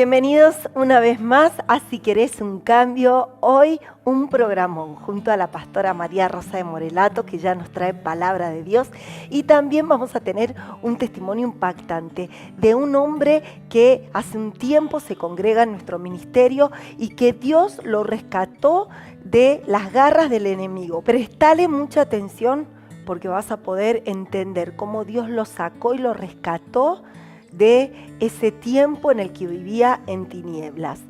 Bienvenidos una vez más a Si Querés un Cambio. Hoy un programón junto a la pastora María Rosa de Morelato, que ya nos trae palabra de Dios, y también vamos a tener un testimonio impactante de un hombre que hace un tiempo se congrega en nuestro ministerio y que Dios lo rescató de las garras del enemigo. Prestale mucha atención porque vas a poder entender cómo Dios lo sacó y lo rescató de ese tiempo en el que vivía en tinieblas.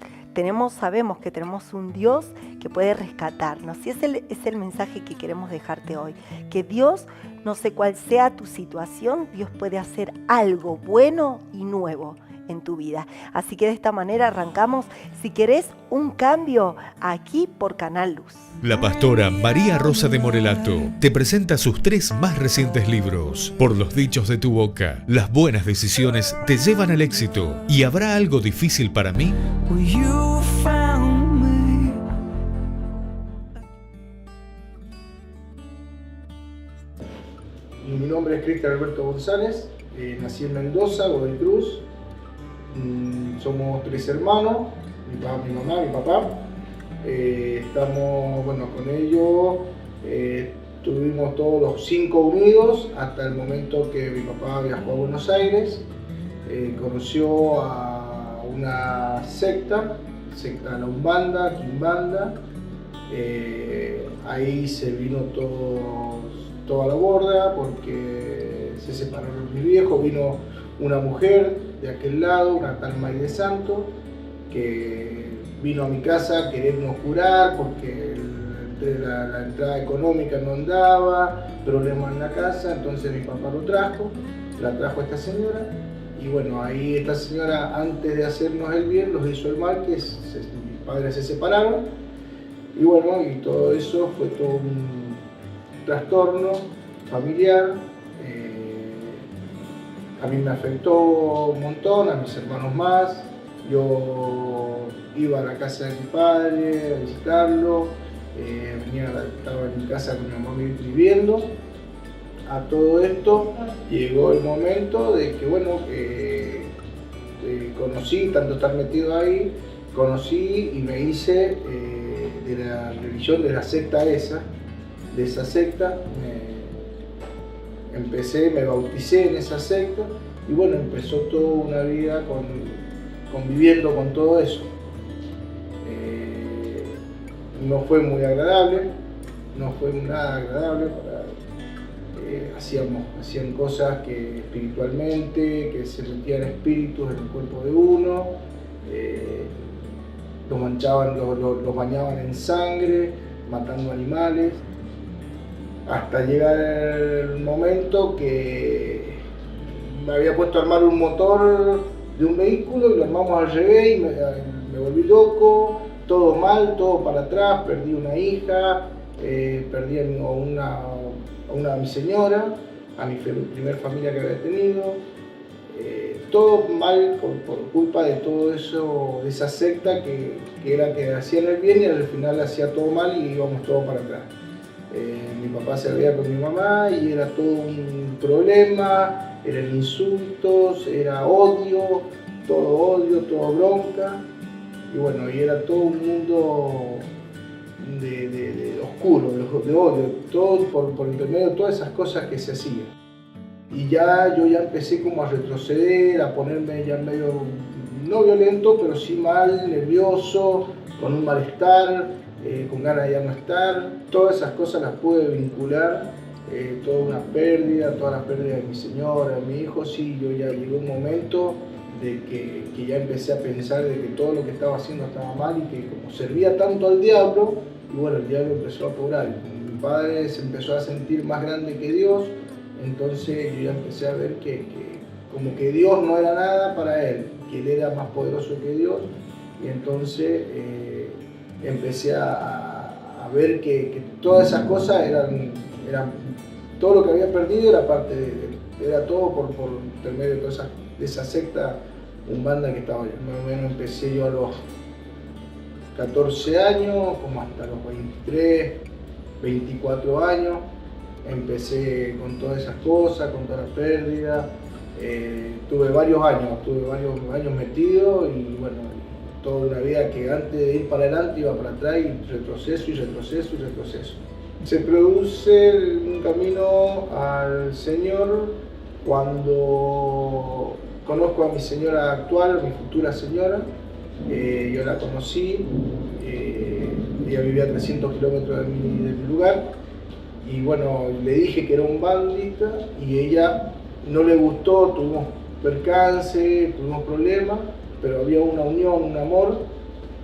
Sabemos que tenemos un Dios que puede rescatarnos, y es el mensaje que queremos dejarte hoy, que Dios, no sé cuál sea tu situación, Dios puede hacer algo bueno y nuevo en tu vida. Así que de esta manera arrancamos Si Querés un Cambio, aquí por Canal Luz. La pastora María Rosa de Morelato te presenta sus 3 más recientes libros. Por los dichos de tu boca, las buenas decisiones te llevan al éxito. ¿Y habrá algo difícil para mí? Mi nombre es Cristian Alberto González, nací en Mendoza, Godoy Cruz. Somos 3 hermanos, mi mamá, mi papá. Estamos, con ellos, estuvimos todos los 5 unidos hasta el momento que mi papá viajó a Buenos Aires. Conoció a una secta la Umbanda, Quimbanda. Ahí se vino toda la borda porque se separaron mis viejos. Vino una mujer de aquel lado, una tal Maide Santo, que vino a mi casa a querernos curar porque la entrada económica no andaba, problemas en la casa. Entonces mi papá la trajo esta señora, y ahí esta señora, antes de hacernos el bien, los hizo el mal, que mis padres se separaron, y todo eso fue todo un trastorno familiar. A mí me afectó un montón, a mis hermanos más. Yo iba a la casa de mi padre a visitarlo, estaba en mi casa con mi mamá viviendo. A todo esto llegó el momento de que, conocí, tanto estar metido ahí, conocí y me hice de la religión, de la secta esa, de esa secta. Me bauticé en esa secta y empezó toda una vida conviviendo con todo eso. No fue muy agradable, no fue nada agradable. Hacían cosas que espiritualmente, que se metían espíritus en el cuerpo de uno, los bañaban en sangre, matando animales. Hasta llegar el momento que me había puesto a armar un motor de un vehículo y lo armamos al revés y me volví loco, todo mal, todo para atrás. Perdí una hija, perdí a mi señora, a mi primer familia que había tenido. Todo mal por culpa de todo eso, de esa secta que era que hacían el bien y al final hacía todo mal y íbamos todos para atrás. Mi papá se veía con mi mamá y era todo un problema, eran insultos, era odio, toda bronca, y era todo un mundo de oscuro, de odio, todo por intermedio de todas esas cosas que se hacían. Y yo ya empecé como a retroceder, a ponerme ya medio, no violento, pero sí mal, nervioso, con un malestar, con ganas de ya no estar. Todas esas cosas las pude vincular, toda la pérdida de mi señora, de mi hijo. Sí, yo ya llegó un momento de que ya empecé a pensar de que todo lo que estaba haciendo estaba mal y que como servía tanto al diablo, el diablo empezó a cobrar. Mi padre se empezó a sentir más grande que Dios, entonces yo ya empecé a ver que como que Dios no era nada para él, que él era más poderoso que Dios, y entonces empecé a ver que todas esas cosas eran todo lo que había perdido era parte era todo por intermedio de esa secta Umbanda que estaba yo. Más o menos empecé yo a los 14 años, como hasta los 23, 24 años, empecé con todas esas cosas, con toda la pérdida. tuve varios años metido y bueno, toda una vida que antes de ir para adelante iba para atrás y retroceso y retroceso y retroceso. Se produce un camino al Señor cuando conozco a mi señora actual, mi futura señora. Yo la conocí, ella vivía a 300 kilómetros de mi lugar y bueno, le dije que era un bandista y ella no le gustó, tuvimos percance, tuvimos problemas, pero había una unión, un amor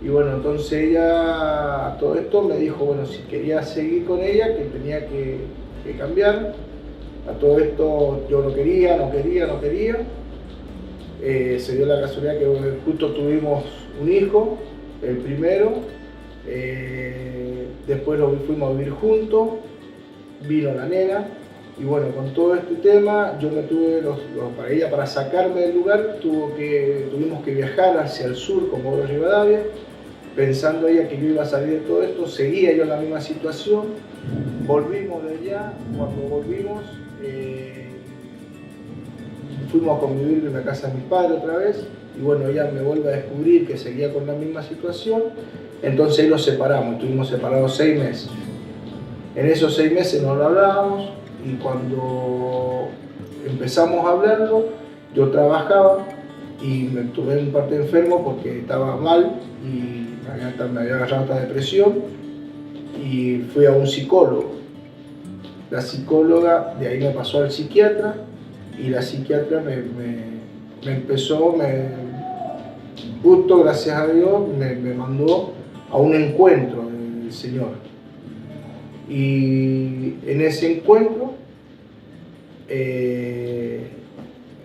y bueno, entonces ella a todo esto me dijo, bueno, si quería seguir con ella, que tenía que cambiar. A todo esto yo no quería. Se dio la casualidad que justo tuvimos un hijo, el primero, después lo fuimos a vivir juntos, vino la nena y bueno, con todo este tema yo me tuve, para ella, para sacarme del lugar, tuvimos que viajar hacia el sur con Comodoro Rivadavia, pensando ella que yo iba a salir de todo esto, seguía yo en la misma situación, volvimos de allá, cuando volvimos fuimos a convivir en la casa de mis padres otra vez y bueno, ella me vuelve a descubrir que seguía con la misma situación, entonces ahí los separamos, estuvimos separados 6 meses. En esos 6 meses no lo hablábamos y cuando empezamos a hablarlo, yo trabajaba y me tuve en parte enfermo porque estaba mal y me había agarrado esta depresión y fui a un psicólogo. La psicóloga de ahí me pasó al psiquiatra y la psiquiatra me empezó, justo gracias a Dios, me mandó a un encuentro del Señor. Y en ese encuentro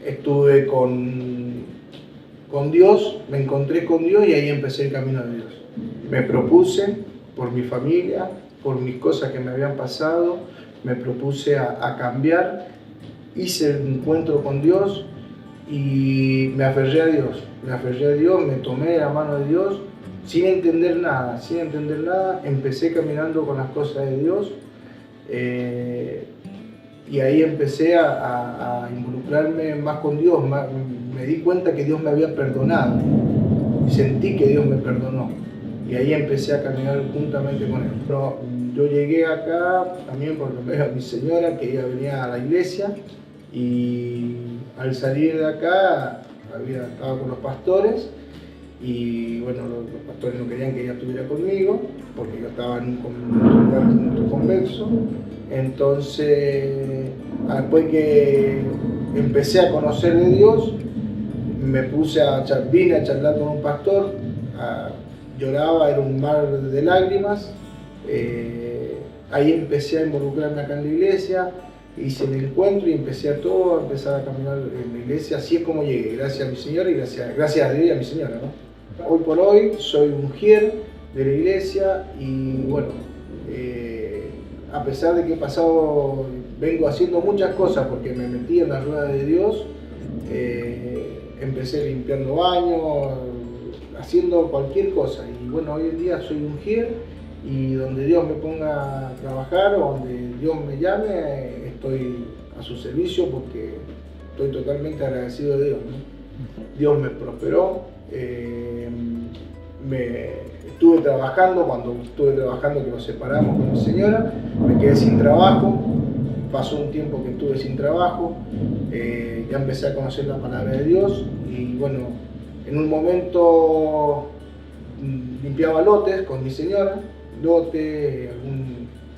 estuve con Dios, me encontré con Dios y ahí empecé el camino de Dios. Me propuse por mi familia, por mis cosas que me habían pasado, me propuse a cambiar, hice el encuentro con Dios y me aferré a Dios, me tomé la mano de Dios sin entender nada, empecé caminando con las cosas de Dios y ahí empecé a involucrarme más con Dios, me di cuenta que Dios me había perdonado, sentí que Dios me perdonó y ahí empecé a caminar juntamente con Él. Pero yo llegué acá también por lo menos a mi señora, que ella venía a la iglesia y al salir de acá estaba con los pastores y bueno, los pastores no querían que ella estuviera conmigo porque yo estaba en un lugar muy convexo. Entonces, después que empecé a conocer de Dios, vine a charlar con un pastor, lloraba, era un mar de lágrimas. Ahí empecé a involucrarme acá en la iglesia, hice el encuentro y empecé a empezar a caminar en la iglesia. Así es como llegué, gracias a mi señora y gracias a Dios y a mi señora, ¿no? Hoy por hoy soy un mujer de la iglesia y bueno, a pesar de que vengo haciendo muchas cosas porque me metí en la rueda de Dios, empecé limpiando baños, haciendo cualquier cosa y bueno, hoy en día soy un mujer y donde Dios me ponga a trabajar o donde Dios me llame, estoy a su servicio porque estoy totalmente agradecido de Dios, ¿no? Dios me prosperó. Cuando estuve trabajando que nos separamos con mi señora, me quedé sin trabajo, pasó un tiempo que estuve sin trabajo, ya empecé a conocer la palabra de Dios y bueno, en un momento limpiaba lotes con mi señora,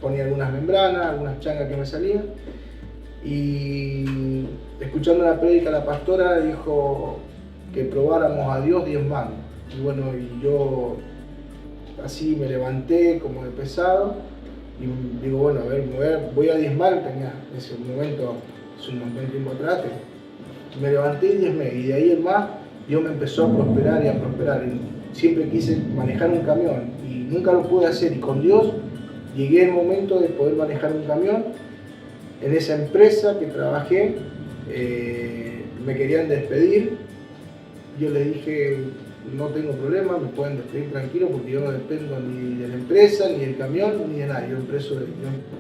ponía algunas membranas, algunas changas que me salían y escuchando la prédica la pastora dijo que probáramos a Dios diezmando. Y bueno, y yo así me levanté como de pesado y digo, bueno, a ver, voy a diezmar, tenía ese momento, hace un buen tiempo atrás, me levanté y diezmé, y de ahí en más Dios me empezó a prosperar y a prosperar. Y siempre quise manejar un camión y nunca lo pude hacer, y con Dios llegué al momento de poder manejar un camión. En esa empresa que trabajé me querían despedir. Yo les dije, no tengo problema, me pueden despedir tranquilo porque yo no dependo ni de la empresa, ni del camión, ni de nadie.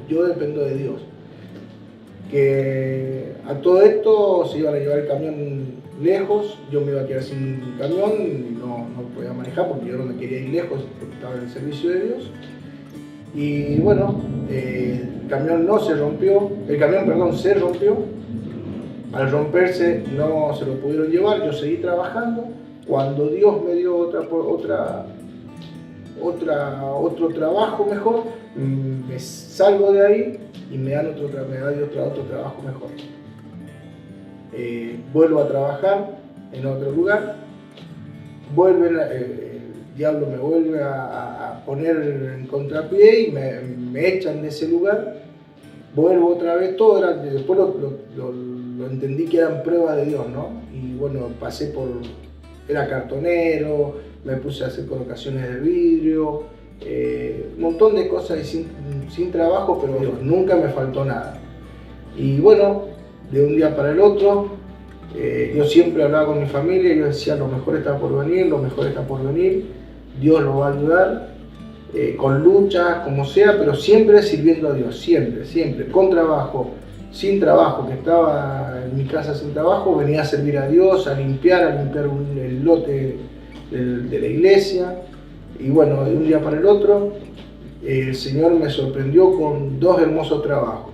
Yo dependo de Dios. que a todo esto se iban a llevar el camión lejos, yo me iba a quedar sin camión y no podía manejar porque yo no me quería ir lejos porque estaba en el servicio de Dios. Y bueno, el camión se rompió. Al romperse no se lo pudieron llevar, yo seguí trabajando. Cuando Dios me dio otro trabajo mejor, me salgo de ahí y me da otro trabajo mejor. Vuelvo a trabajar en otro lugar, el diablo me vuelve a poner en contrapié y me echan de ese lugar. Vuelvo otra vez, después lo entendí que eran pruebas de Dios, ¿no? Y bueno, era cartonero, me puse a hacer colocaciones de vidrio, un montón de cosas y sin trabajo, pero Dios, nunca me faltó nada. Y bueno, de un día para el otro, yo siempre hablaba con mi familia, yo decía, lo mejor está por venir, Dios lo va a ayudar, con luchas, como sea, pero siempre sirviendo a Dios, siempre, con trabajo, sin trabajo, que estaba en mi casa sin trabajo, venía a servir a Dios, a limpiar el lote de la iglesia. Y bueno, de un día para el otro, el Señor me sorprendió con 2 hermosos trabajos.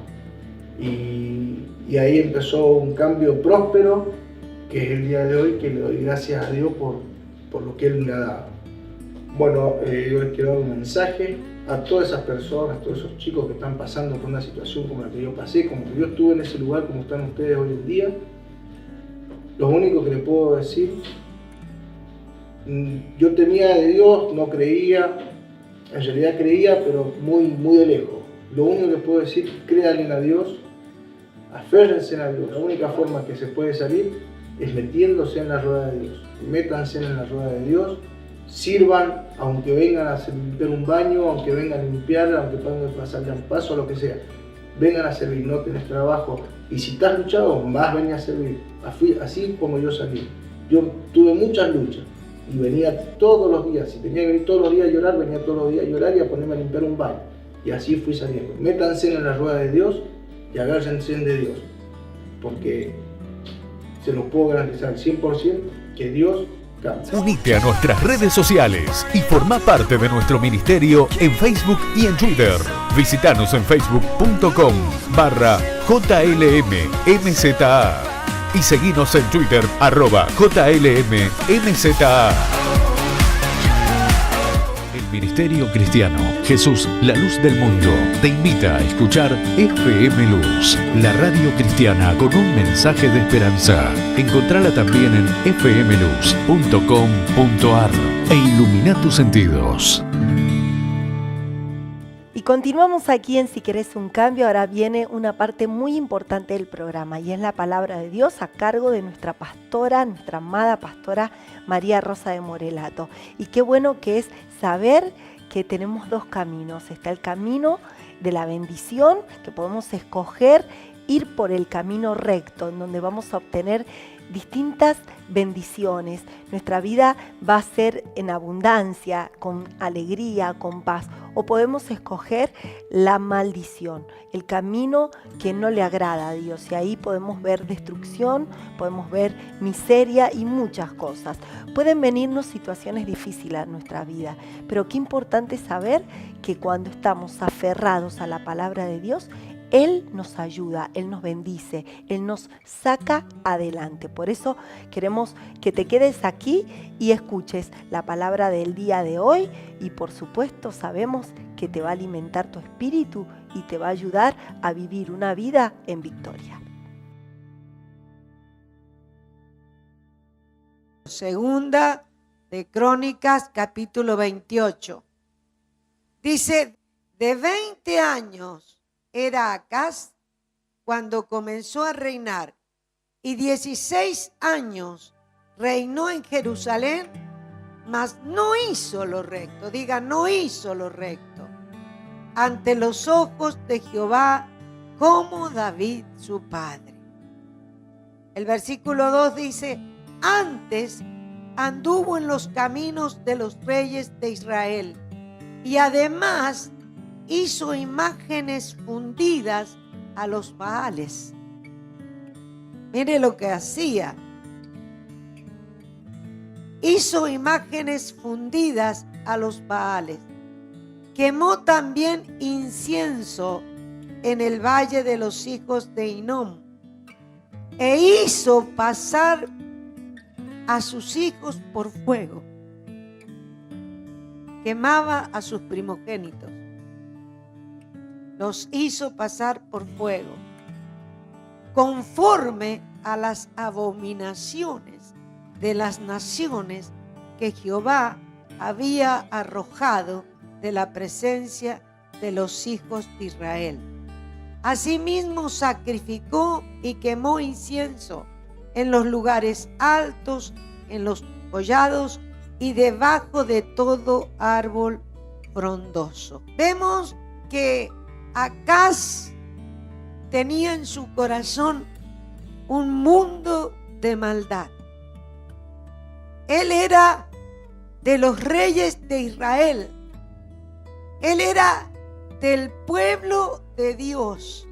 Y ahí empezó un cambio próspero, que es el día de hoy, que le doy gracias a Dios por lo que Él me ha dado. Bueno, yo les quiero dar un mensaje a todas esas personas, a todos esos chicos que están pasando por una situación como la que yo pasé, como que yo estuve en ese lugar como están ustedes hoy en día. Lo único que les puedo decir, yo temía de Dios, no creía, en realidad creía, pero muy de lejos. Lo único que les puedo decir, créanle a Dios, aférrense a Dios. La única forma que se puede salir es metiéndose en la rueda de Dios. Métanse en la rueda de Dios, sirvan, aunque vengan a limpiar un baño, aunque vengan a limpiar, aunque vengan a pasarle un paso, lo que sea. Vengan a servir, no tenés trabajo. Y si estás luchado, más venía a servir. Así como yo salí. Yo tuve muchas luchas y venía todos los días. Si tenía que venir todos los días a llorar, venía todos los días a llorar y a ponerme a limpiar un baño. Y así fui saliendo. Métanse en la rueda de Dios y agárrense de Dios. Porque se los puedo garantizar 100% que Dios cambia. Unite a nuestras redes sociales y forma parte de nuestro ministerio en Facebook y en Twitter. Visítanos en facebook.com/JLMMZA y seguinos en Twitter @JLMMZA. El Ministerio Cristiano Jesús, la Luz del Mundo, te invita a escuchar FM Luz, la radio cristiana con un mensaje de esperanza. Encontrala también en fmluz.com.ar e ilumina tus sentidos. Y continuamos aquí en Si Querés un Cambio. Ahora viene una parte muy importante del programa y es la palabra de Dios a cargo de nuestra pastora, nuestra amada pastora María Rosa de Morelato. Y qué bueno que es saber que tenemos 2 caminos. Está el camino de la bendición, que podemos escoger ir por el camino recto, en donde vamos a obtener distintas bendiciones. Nuestra vida va a ser en abundancia, con alegría, con paz. O podemos escoger la maldición, el camino que no le agrada a Dios. Y ahí podemos ver destrucción, podemos ver miseria y muchas cosas. Pueden venirnos situaciones difíciles a nuestra vida, pero qué importante saber que cuando estamos aferrados a la palabra de Dios, Él nos ayuda, Él nos bendice, Él nos saca adelante. Por eso queremos que te quedes aquí y escuches la palabra del día de hoy y por supuesto sabemos que te va a alimentar tu espíritu y te va a ayudar a vivir una vida en victoria. Segunda de Crónicas, capítulo 28. Dice, de 20 años era Acaz cuando comenzó a reinar, y 16 años reinó en Jerusalén, mas no hizo lo recto. Diga, no hizo lo recto ante los ojos de Jehová, como David su padre. El versículo 2 dice, antes anduvo en los caminos de los reyes de Israel, y además hizo imágenes fundidas a los Baales. Mire lo que hacía. Hizo imágenes fundidas a los Baales. Quemó también incienso en el valle de los hijos de Hinnom. E hizo pasar a sus hijos por fuego. Quemaba a sus primogénitos. Los hizo pasar por fuego, conforme a las abominaciones de las naciones que Jehová había arrojado de la presencia de los hijos de Israel. Asimismo sacrificó y quemó incienso en los lugares altos, en los collados y debajo de todo árbol frondoso. Vemos que Acaz tenía en su corazón un mundo de maldad. Él era de los reyes de Israel. Él era del pueblo de Dios.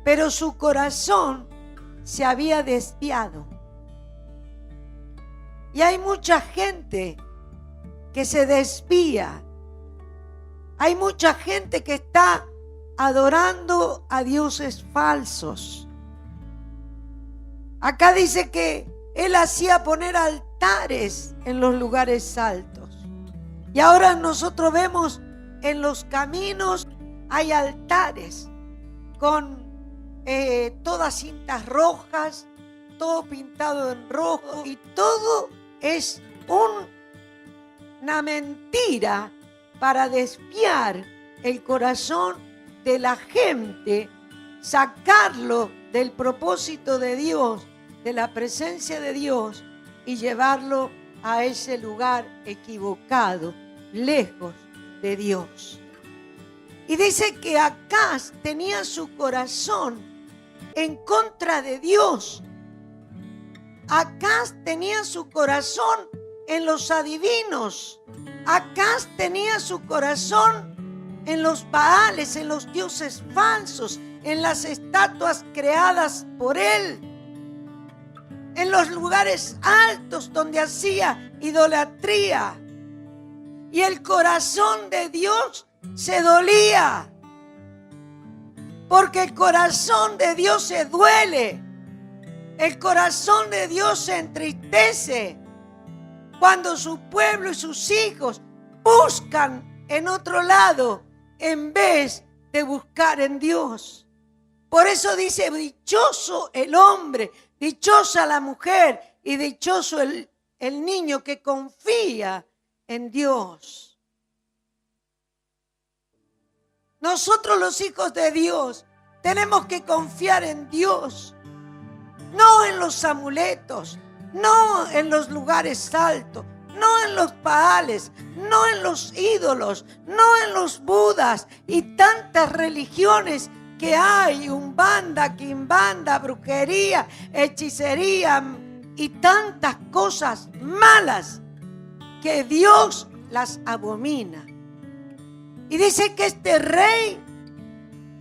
Pero su corazón se había desviado. Y hay mucha gente que se desvía. Hay mucha gente que está adorando a dioses falsos. Acá dice que él hacía poner altares en los lugares altos. Y ahora nosotros vemos en los caminos hay altares con todas cintas rojas, todo pintado en rojo, y todo es una mentira para desviar el corazón de la gente, sacarlo del propósito de Dios, de la presencia de Dios, y llevarlo a ese lugar equivocado, lejos de Dios. Y dice que Acaz tenía su corazón en contra de Dios. Acaz tenía su corazón en los adivinos. Acaz tenía su corazón en los Baales, en los dioses falsos, en las estatuas creadas por él, en los lugares altos donde hacía idolatría. Y el corazón de Dios se dolía, porque el corazón de Dios se duele. El corazón de Dios se entristece cuando su pueblo y sus hijos buscan en otro lado en vez de buscar en Dios. Por eso dice: dichoso el hombre, dichosa la mujer y dichoso el niño que confía en Dios. Nosotros, los hijos de Dios, tenemos que confiar en Dios, no en los amuletos, no en los lugares altos, no en los Baales, no en los ídolos, no en los budas y tantas religiones que hay: umbanda, quimbanda, brujería, hechicería y tantas cosas malas que Dios las abomina. Y dice que este rey,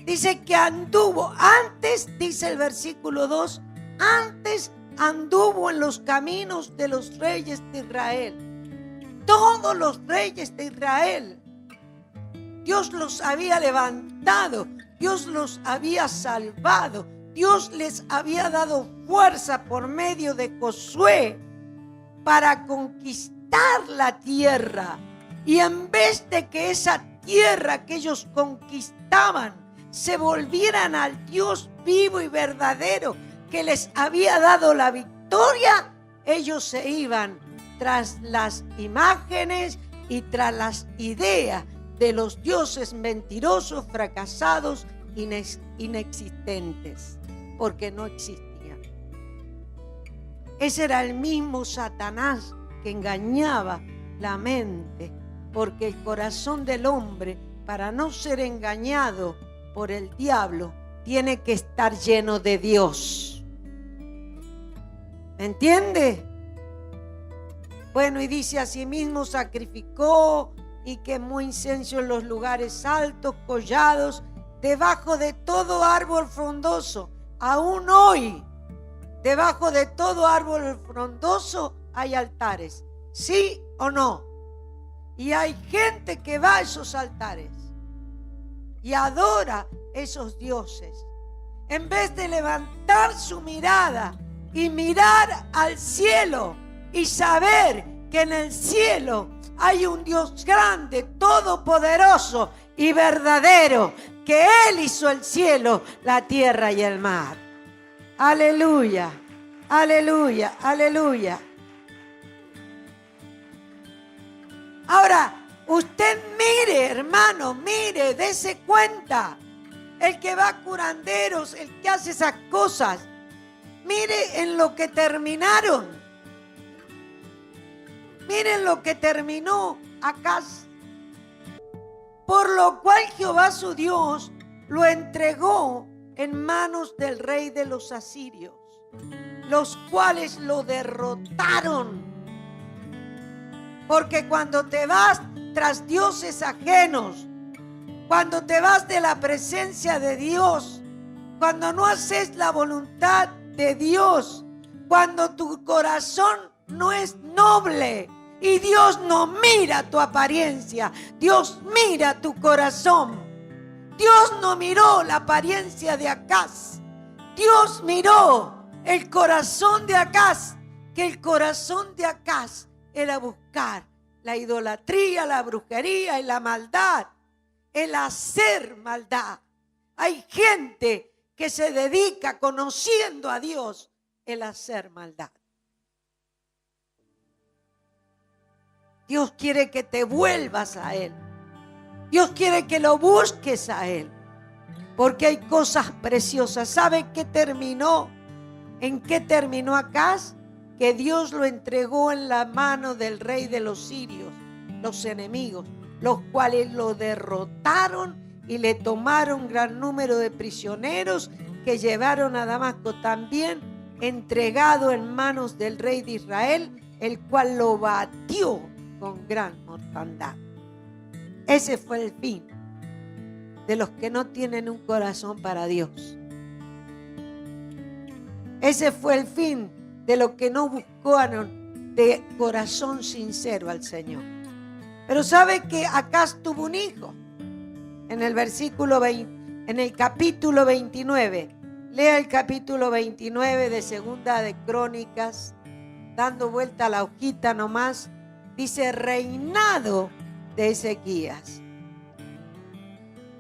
dice que anduvo antes, dice el versículo 2, antes anduvo en los caminos de los reyes de Israel. Todos los reyes de Israel, Dios los había levantado, Dios los había salvado, Dios les había dado fuerza por medio de Josué para conquistar la tierra. Y en vez de que esa tierra que ellos conquistaban se volvieran al Dios vivo y verdadero que les había dado la victoria, ellos se iban tras las imágenes y tras las ideas de los dioses mentirosos, fracasados, inexistentes, porque no existían. Ese era el mismo Satanás que engañaba la mente, porque el corazón del hombre, para no ser engañado por el diablo, tiene que estar lleno de Dios. ¿Me entiende? Bueno, y dice: asimismo sacrificó y quemó incienso en los lugares altos, collados debajo de todo árbol frondoso, aún hoy, debajo de todo árbol frondoso hay altares, ¿sí o no? Y hay gente que va a esos altares y adora esos dioses. En vez de levantar su mirada y mirar al cielo y saber que en el cielo hay un Dios grande, todopoderoso y verdadero, que Él hizo el cielo, la tierra y el mar. Aleluya, aleluya, aleluya. Ahora, usted mire, hermano, mire, dése cuenta. El que va a curanderos, el que hace esas cosas, mire en lo que terminaron. Miren lo que terminó Acaz. Por lo cual Jehová su Dios lo entregó en manos del rey de los asirios, los cuales lo derrotaron. Porque cuando te vas tras dioses ajenos, cuando te vas de la presencia de Dios, cuando no haces la voluntad de Dios, cuando tu corazón no es noble y Dios no mira tu apariencia, Dios mira tu corazón. Dios no miró la apariencia de Acaz, Dios miró el corazón de Acaz, que el corazón de Acaz era buscar la idolatría, la brujería y la maldad, el hacer maldad. Hay gente que se dedica, conociendo a Dios, el hacer maldad. Dios quiere que te vuelvas a Él. Dios quiere que lo busques a Él. Porque hay cosas preciosas. ¿Sabe qué terminó? ¿En qué terminó Acaz? Que Dios lo entregó en la mano del rey de los sirios, los enemigos, los cuales lo derrotaron y le tomaron gran número de prisioneros que llevaron a Damasco, también entregado en manos del rey de Israel, el cual lo batió con gran mortandad. Ese fue el fin de los que no tienen un corazón para Dios. Ese fue el fin de los que no buscaron de corazón sincero al Señor. Pero sabe que Acaz tuvo un hijo. En el versículo 20, en el capítulo 29. Lea el capítulo 29 de Segunda de Crónicas, dando vuelta a la hojita nomás. Dice: reinado de Ezequías.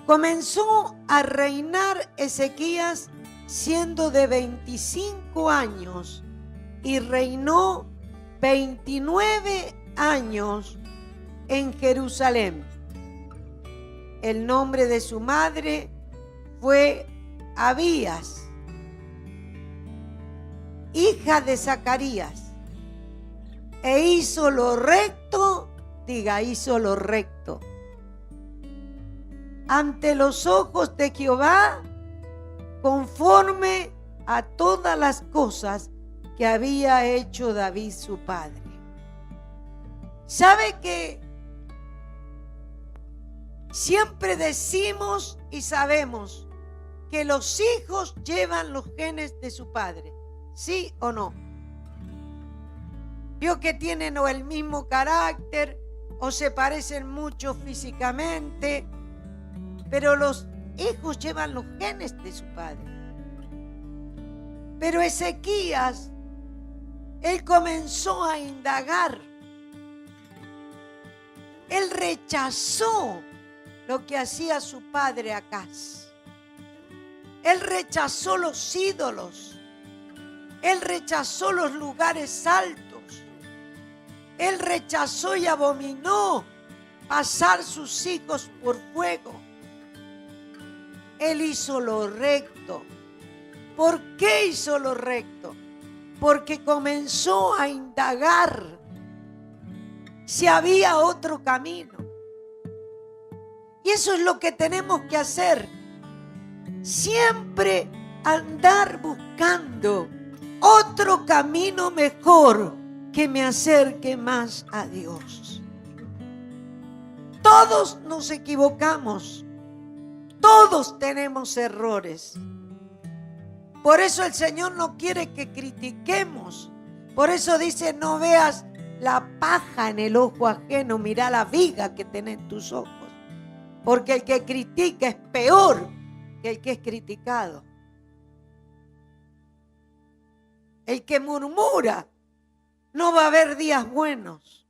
Comenzó a reinar Ezequías siendo de 25 años y reinó 29 años en Jerusalén. El nombre de su madre fue Abías, hija de Zacarías, e hizo lo recto, diga, hizo lo recto, ante los ojos de Jehová, conforme a todas las cosas que había hecho David su padre. ¿Sabe que siempre decimos y sabemos que los hijos llevan los genes de su padre? ¿Sí o no? Vio que tienen o el mismo carácter o se parecen mucho físicamente, pero los hijos llevan los genes de su padre. Pero Ezequías, él comenzó a indagar. Él rechazó lo que hacía su padre Acaz. Él rechazó los ídolos. Él rechazó los lugares altos. Él rechazó y abominó pasar sus hijos por fuego. Él hizo lo recto. ¿Por qué hizo lo recto? Porque comenzó a indagar si había otro camino. Y eso es lo que tenemos que hacer. Siempre andar buscando otro camino mejor que me acerque más a Dios. Todos nos equivocamos. Todos tenemos errores. Por eso el Señor no quiere que critiquemos. Por eso dice, no veas la paja en el ojo ajeno, mira la viga que tenés en tus ojos. Porque el que critica es peor que el que es criticado. El que murmura no va a haber días buenos.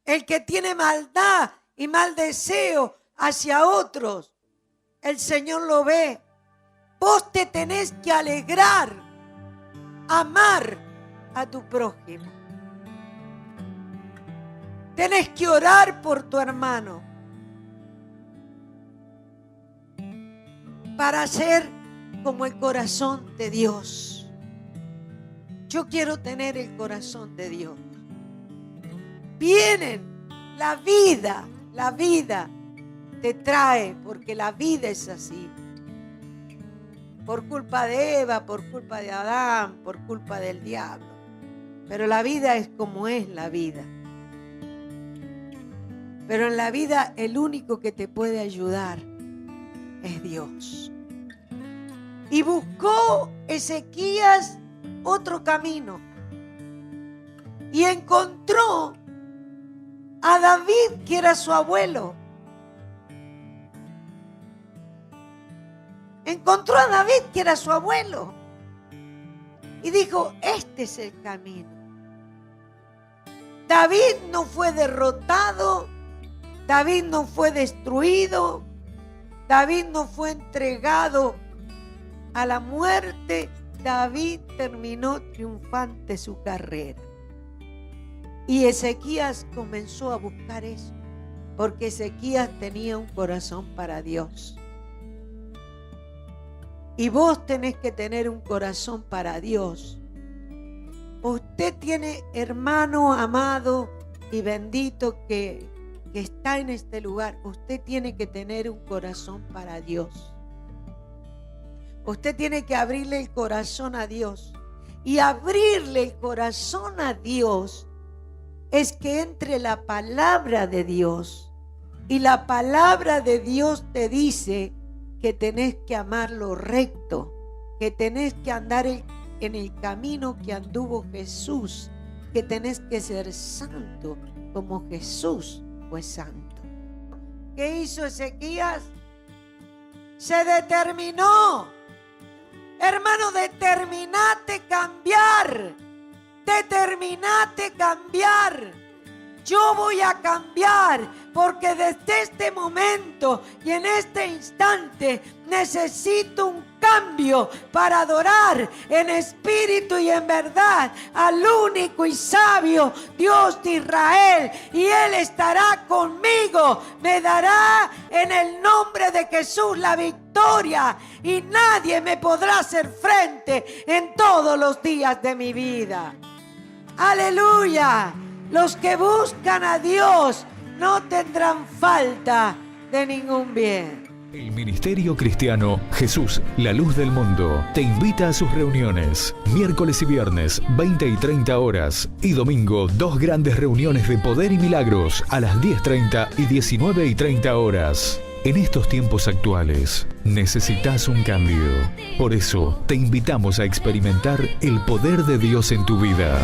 El que tiene maldad y mal deseo hacia otros, el Señor lo ve. Vos te tenés que alegrar, amar a tu prójimo. Tenés que orar por tu hermano para ser como el corazón de Dios. Yo quiero tener el corazón de Dios. Vienen, la vida te trae, porque la vida es así. Por culpa de Eva, por culpa de Adán, por culpa del diablo. Pero la vida es como es la vida. Pero en la vida el único que te puede ayudar es Dios. Y buscó Ezequías otro camino. Y encontró a David, que era su abuelo. Encontró a David, que era su abuelo. Y dijo, este es el camino. David no fue derrotado. David no fue destruido. David no fue entregado a la muerte. David terminó triunfante su carrera. Y Ezequías comenzó a buscar eso, porque Ezequías tenía un corazón para Dios. Y vos tenés que tener un corazón para Dios. Usted tiene, hermano amado y bendito que está en este lugar, usted tiene que tener un corazón para Dios. Usted tiene que abrirle el corazón a Dios. Y abrirle el corazón a Dios es que entre la palabra de Dios. Y la palabra de Dios te dice que tenés que amar lo recto, que tenés que andar en el camino que anduvo Jesús, que tenés que ser santo como Jesús fue santo. ¿Qué hizo Ezequías? Se determinó. Hermano, determinate cambiar. Determinate cambiar. Yo voy a cambiar, porque desde este momento y en este instante necesito un cambio para adorar en espíritu y en verdad al único y sabio Dios de Israel. Y Él estará conmigo, me dará en el nombre de Jesús la victoria, y nadie me podrá hacer frente en todos los días de mi vida. Aleluya. Los que buscan a Dios no tendrán falta de ningún bien. El Ministerio Cristiano Jesús, la Luz del Mundo, te invita a sus reuniones. Miércoles y viernes, 20 y 30 horas. Y domingo, 2 grandes reuniones de poder y milagros a las 10:30 y 19 y 30 horas. En estos tiempos actuales, necesitas un cambio. Por eso, te invitamos a experimentar el poder de Dios en tu vida.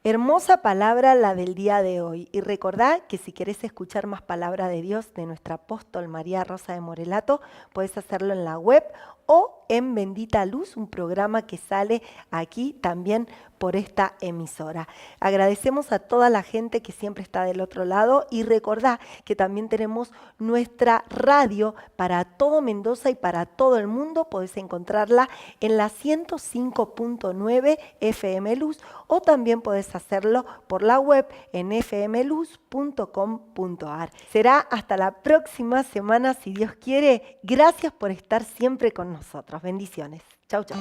Hermosa palabra la del día de hoy. Y recordá que si querés escuchar más palabra de Dios de nuestra apóstol María Rosa de Morelato, puedes hacerlo en la web o en Bendita Luz, un programa que sale aquí también por esta emisora. Agradecemos a toda la gente que siempre está del otro lado, y recordá que también tenemos nuestra radio para todo Mendoza y para todo el mundo. Podés encontrarla en la 105.9 FM Luz, o también podés hacerlo por la web en fmluz.com.ar. Será hasta la próxima semana, si Dios quiere. Gracias por estar siempre con nosotros. Bendiciones. Chau, chau.